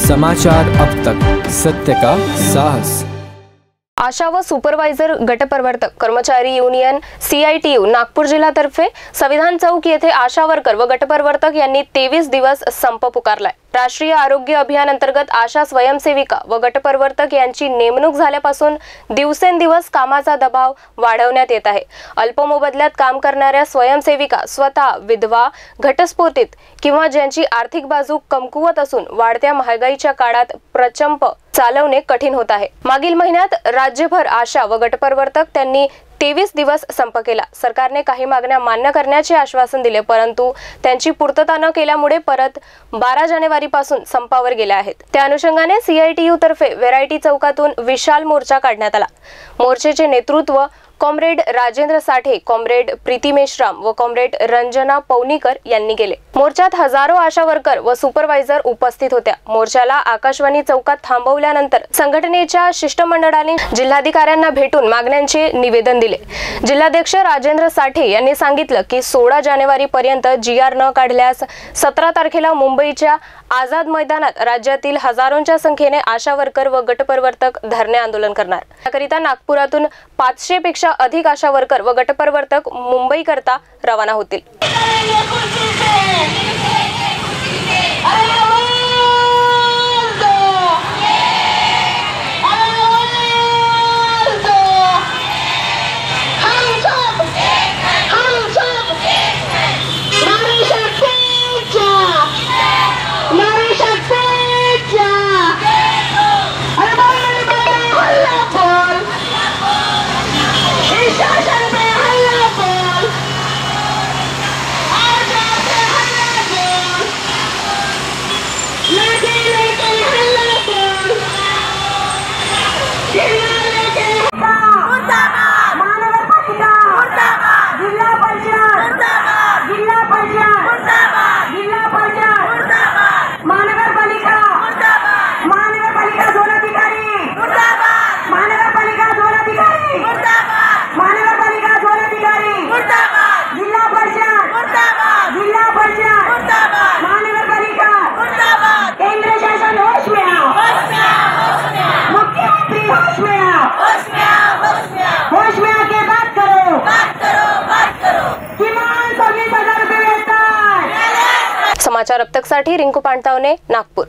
समाचार अब तक, सत्य का साहस। आशा व सुपरवायझर गटप्रवर्तक कर्मचारी युनियन CITU नागपूर जिल्हातर्फे संविधान चौक येथे आशा वर्कर व गटप्रवर्तक यांनी 23 दिवस संप पुकारलाय। राष्ट्रीय आरोग्य अभियान अंतर्गत आशा स्वयंसेविका व गटप्रवर्तक यांची नेमणूक झाल्यापासून दिवसेंदिवस कामाचा दबाव वाढवण्यात येत आहे। अल्प मोबदल्यात काम करणाऱ्या स्वयंसेविका स्वतः विधवा, घटस्फोटित किंवा ज्यांची आर्थिक बाजू कमकुवत असून वाढत्या महागाईच्या काळात प्रचंप चालवणे कठीण होत आहे। मागील महिन्यात राज्यभर आशा व गटप्रवर्तक त्यांनी 23 दिवस संप केला। सरकारने काही मागण्या मान्य करण्याचे आश्वासन दिले, परंतु त्यांची पूर्तता न केल्यामुळे परत 12 जानेवारीपासून संपावर गेले आहेत। त्या अनुषंगाने CITU तर्फे व्हेरायटी चौकातून विशाल मोर्चा काढण्यात आला। मोर्चाचे नेतृत्व कॉम्रेड राजेंद्र साठे, कॉम्रेड प्रीती मेश्राम व कॉम्रेड रंजना पौनीकर यांनी केले। मोर्चात हजारो आशा वर्कर व सुपरवायझर उपस्थित होत्या। मोर्चाला आकाशवाणी चौकात थांबवल्यानंतर संघटनेच्या शिष्टमंडळाने जिल्हाधिकाऱ्यांना भेटून मागण्यांचे निवेदन दिले। जिल्हाध्यक्ष राजेंद्र साठे यांनी सांगितलं की 16 जानेवारी पर्यंत GR न काढल्यास 17 तारखेला मुंबईच्या आझाद मैदानात राज्यातील हजारोंच्या संख्येने आशा वर्कर व गटप्रवर्तक धरणे आंदोलन करणार। याकरिता नागपुरातून 500 पेक्षा अधिक आशा वर्कर व गटप्रवर्तक मुंबई करता रवाना होतील। समाचार अब तक साठी रिंकू पांडतावने, नागपूर।